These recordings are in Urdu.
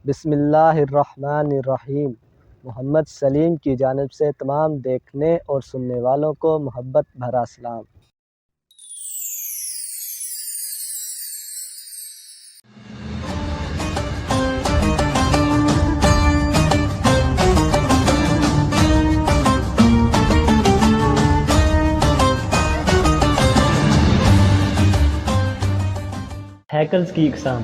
بسم اللہ الرحمن الرحیم۔ محمد سلیم کی جانب سے تمام دیکھنے اور سننے والوں کو محبت بھرا سلام۔ ہیکرز کی اقسام۔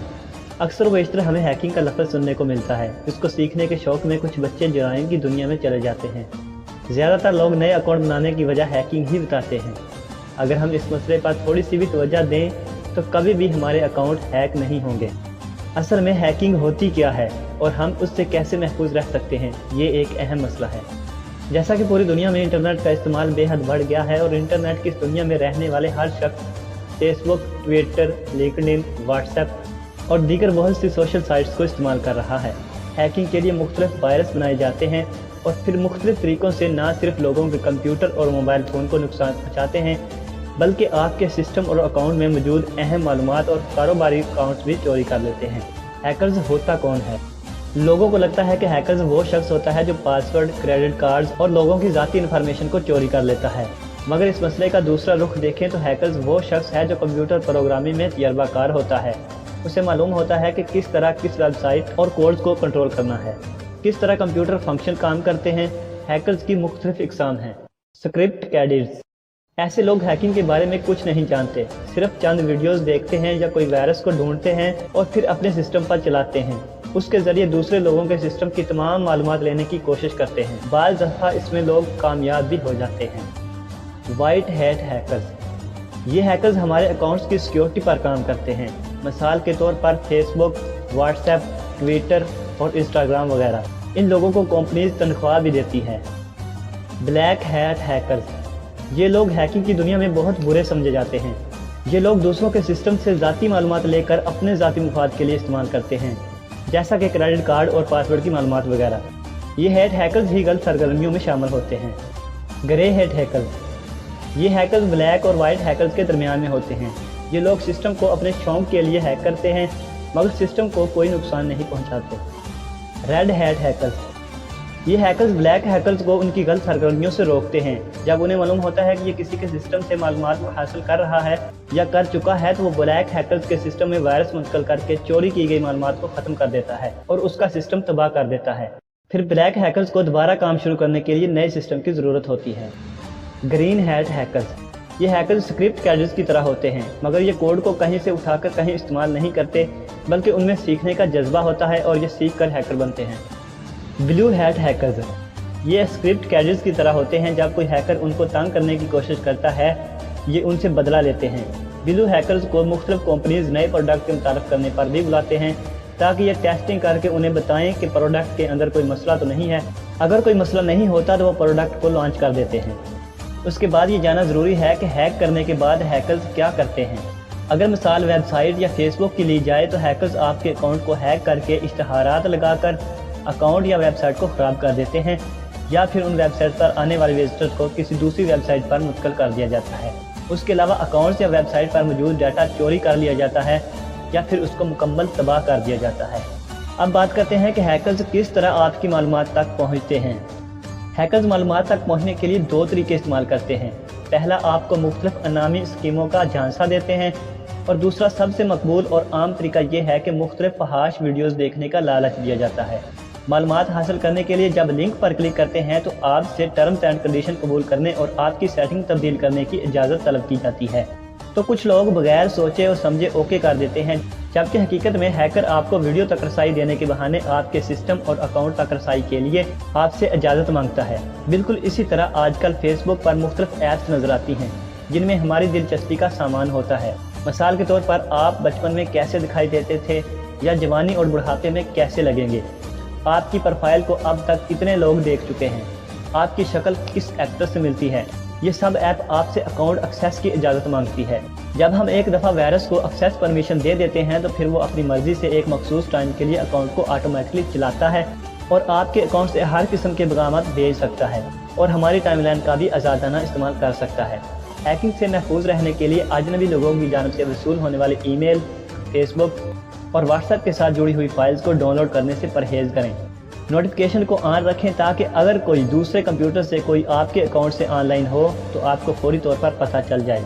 اکثر و بیشتر ہمیں ہیکنگ کا لفظ سننے کو ملتا ہے، جس کو سیکھنے کے شوق میں کچھ بچے جرائم کی دنیا میں چلے جاتے ہیں۔ زیادہ تر لوگ نئے اکاؤنٹ بنانے کی وجہ ہیکنگ ہی بتاتے ہیں۔ اگر ہم اس مسئلے پر تھوڑی سی بھی توجہ دیں تو کبھی بھی ہمارے اکاؤنٹ ہیک نہیں ہوں گے۔ اصل میں ہیکنگ ہوتی کیا ہے اور ہم اس سے کیسے محفوظ رہ سکتے ہیں، یہ ایک اہم مسئلہ ہے۔ جیسا کہ پوری دنیا میں انٹرنیٹ کا استعمال بے حد بڑھ گیا ہے اور انٹرنیٹ کی اس دنیا میں رہنے والے ہر شخص فیس بک، ٹویٹر، لنکڈ ان، واٹس ایپ اور دیگر بہت سی سوشل سائٹس کو استعمال کر رہا ہے۔ ہیکنگ کے لیے مختلف وائرس بنائے جاتے ہیں اور پھر مختلف طریقوں سے نہ صرف لوگوں کے کمپیوٹر اور موبائل فون کو نقصان پہنچاتے ہیں بلکہ آپ کے سسٹم اور اکاؤنٹ میں موجود اہم معلومات اور کاروباری اکاؤنٹس بھی چوری کر لیتے ہیں۔ ہیکرز ہوتا کون ہے؟ لوگوں کو لگتا ہے کہ ہیکرز وہ شخص ہوتا ہے جو پاسورڈ، کریڈٹ کارڈز اور لوگوں کی ذاتی انفارمیشن کو چوری کر لیتا ہے، مگر اس مسئلے کا دوسرا رخ دیکھیں تو ہیکرز وہ شخص ہے جو کمپیوٹر پروگرامنگ میں تجربہ کار ہوتا ہے۔ اسے معلوم ہوتا ہے کہ کس طرح کس ویب سائٹ اور کوڈز کو کنٹرول کرنا ہے، کس طرح کمپیوٹر فنکشن کام کرتے ہیں۔ ہیکرز کی مختلف اقسام ہیں۔ Script cadres. ایسے لوگ ہیکنگ کے بارے میں کچھ نہیں جانتے، صرف چند ویڈیوز دیکھتے ہیں یا کوئی وائرس کو ڈھونڈتے ہیں اور پھر اپنے سسٹم پر چلاتے ہیں۔ اس کے ذریعے دوسرے لوگوں کے سسٹم کی تمام معلومات لینے کی کوشش کرتے ہیں۔ بعض دفعہ اس میں لوگ کامیاب بھی ہو جاتے ہیں۔ White hat hackers. یہ ہیکرز ہمارے اکاؤنٹس کی سیکیورٹی پر کام کرتے ہیں، مثال کے طور پر Facebook, WhatsApp, Twitter اور انسٹاگرام وغیرہ۔ ان لوگوں کو کمپنیز تنخواہ بھی دیتی ہے۔ Black hat hackers. یہ لوگ ہیکنگ کی دنیا میں بہت برے سمجھے جاتے ہیں۔ یہ لوگ دوسروں کے سسٹم سے ذاتی معلومات لے کر اپنے ذاتی مفاد کے لیے استعمال کرتے ہیں، جیسا کہ کریڈٹ کارڈ اور پاسورڈ کی معلومات وغیرہ۔ یہ ہیٹ ہیکرز ہی غلط سرگرمیوں میں شامل ہوتے ہیں۔ گرے ہیٹ ہیکرز۔ یہ ہیکرز بلیک اور وائٹ ہیکرز کے درمیان میں ہوتے ہیں۔ یہ لوگ سسٹم کو اپنے شوق کے لیے ہیک کرتے ہیں مگر سسٹم کو کوئی نقصان نہیں پہنچاتے۔ Red hat hackers. یہ ہیکرز بلیک ہیکرز کو ان کی غلط سرگرمیوں سے روکتے ہیں۔ جب انہیں معلوم ہوتا ہے کہ یہ کسی کے سسٹم سے معلومات حاصل کر رہا ہے یا کر چکا ہے تو وہ بلیک ہیکرز کے سسٹم میں وائرس منتقل کر کے چوری کی گئی معلومات کو ختم کر دیتا ہے اور اس کا سسٹم تباہ کر دیتا ہے۔ پھر بلیک ہیکرز کو دوبارہ کام شروع کرنے کے لیے نئے سسٹم کی ضرورت ہوتی ہے۔ Green hat hackers. یہ ہیکرز اسکرپٹ کیڈرز کی طرح ہوتے ہیں مگر یہ کوڈ کو کہیں سے اٹھا کر کہیں استعمال نہیں کرتے بلکہ ان میں سیکھنے کا جذبہ ہوتا ہے اور یہ سیکھ کر ہیکر بنتے ہیں۔ بلو ہیٹ ہیکرز۔ یہ اسکرپٹ کیڈرز کی طرح ہوتے ہیں، جب کوئی ہیکر ان کو تنگ کرنے کی کوشش کرتا ہے یہ ان سے بدلہ لیتے ہیں۔ بلو ہیکرز کو مختلف کمپنیز نئے پروڈکٹ کے متعارف کرنے پر بھی بلاتے ہیں تاکہ یہ ٹیسٹنگ کر کے انہیں بتائیں کہ پروڈکٹ کے اندر کوئی مسئلہ تو نہیں ہے۔ اگر کوئی مسئلہ نہیں ہوتا تو وہ پروڈکٹ کو لانچ کر دیتے ہیں۔ اس کے بعد یہ جاننا ضروری ہے کہ ہیک کرنے کے بعد ہیکرز کیا کرتے ہیں۔ اگر مثال ویب سائٹ یا فیس بک کی لی جائے تو ہیکرز آپ کے اکاؤنٹ کو ہیک کر کے اشتہارات لگا کر اکاؤنٹ یا ویب سائٹ کو خراب کر دیتے ہیں یا پھر ان ویب سائٹ پر آنے والے وزٹرز کو کسی دوسری ویب سائٹ پر منتقل کر دیا جاتا ہے۔ اس کے علاوہ اکاؤنٹس یا ویب سائٹ پر موجود ڈیٹا چوری کر لیا جاتا ہے یا پھر اس کو مکمل تباہ کر دیا جاتا ہے۔ اب بات کرتے ہیں کہ ہیکرز کس طرح آپ کی معلومات تک پہنچتے ہیں۔ ہیکرز معلومات تک پہنچنے کے لیے دو طریقے استعمال کرتے ہیں۔ پہلا، آپ کو مختلف انعامی اسکیموں کا جھانسا دیتے ہیں اور دوسرا سب سے مقبول اور عام طریقہ یہ ہے کہ مختلف فحش ویڈیوز دیکھنے کا لالچ دیا جاتا ہے۔ معلومات حاصل کرنے کے لیے جب لنک پر کلک کرتے ہیں تو آپ سے ٹرمز اینڈ کنڈیشن قبول کرنے اور آپ کی سیٹنگ تبدیل کرنے کی اجازت طلب کی جاتی ہے، تو کچھ لوگ بغیر سوچے اور سمجھے اوکے کر دیتے ہیں، جبکہ حقیقت میں ہیکر آپ کو ویڈیو تک رسائی دینے کے بہانے آپ کے سسٹم اور اکاؤنٹ تک رسائی کے لیے آپ سے اجازت مانگتا ہے۔ بالکل اسی طرح آج کل فیس بک پر مختلف ایپس نظر آتی ہیں جن میں ہماری دلچسپی کا سامان ہوتا ہے۔ مثال کے طور پر آپ بچپن میں کیسے دکھائی دیتے تھے یا جوانی اور بڑھاپے میں کیسے لگیں گے، آپ کی پروفائل کو اب تک کتنے لوگ دیکھ چکے ہیں، آپ کی شکل کس ایکٹر سے ملتی ہے، یہ سب ایپ آپ سے اکاؤنٹ ایکسیس کی اجازت مانگتی ہے۔ جب ہم ایک دفعہ وائرس کو ایکسیس پرمیشن دے دیتے ہیں تو پھر وہ اپنی مرضی سے ایک مخصوص ٹائم کے لیے اکاؤنٹ کو آٹومیٹکلی چلاتا ہے اور آپ کے اکاؤنٹ سے ہر قسم کے پیغامات بھیج سکتا ہے اور ہماری ٹائم لائن کا بھی آزادانہ استعمال کر سکتا ہے۔ ہیکنگ سے محفوظ رہنے کے لیے اجنبی لوگوں کی جانب سے وصول ہونے والی ای میل، فیس بک، اور واٹس ایپ کے ساتھ جڑی ہوئی فائلز کو ڈاؤن لوڈ کرنے سے پرہیز کریں۔ نوٹیفیکیشن کو آن رکھیں تاکہ اگر کوئی دوسرے کمپیوٹر سے کوئی آپ کے اکاؤنٹ سے آن لائن ہو تو آپ کو فوری طور پر پتہ چل جائے۔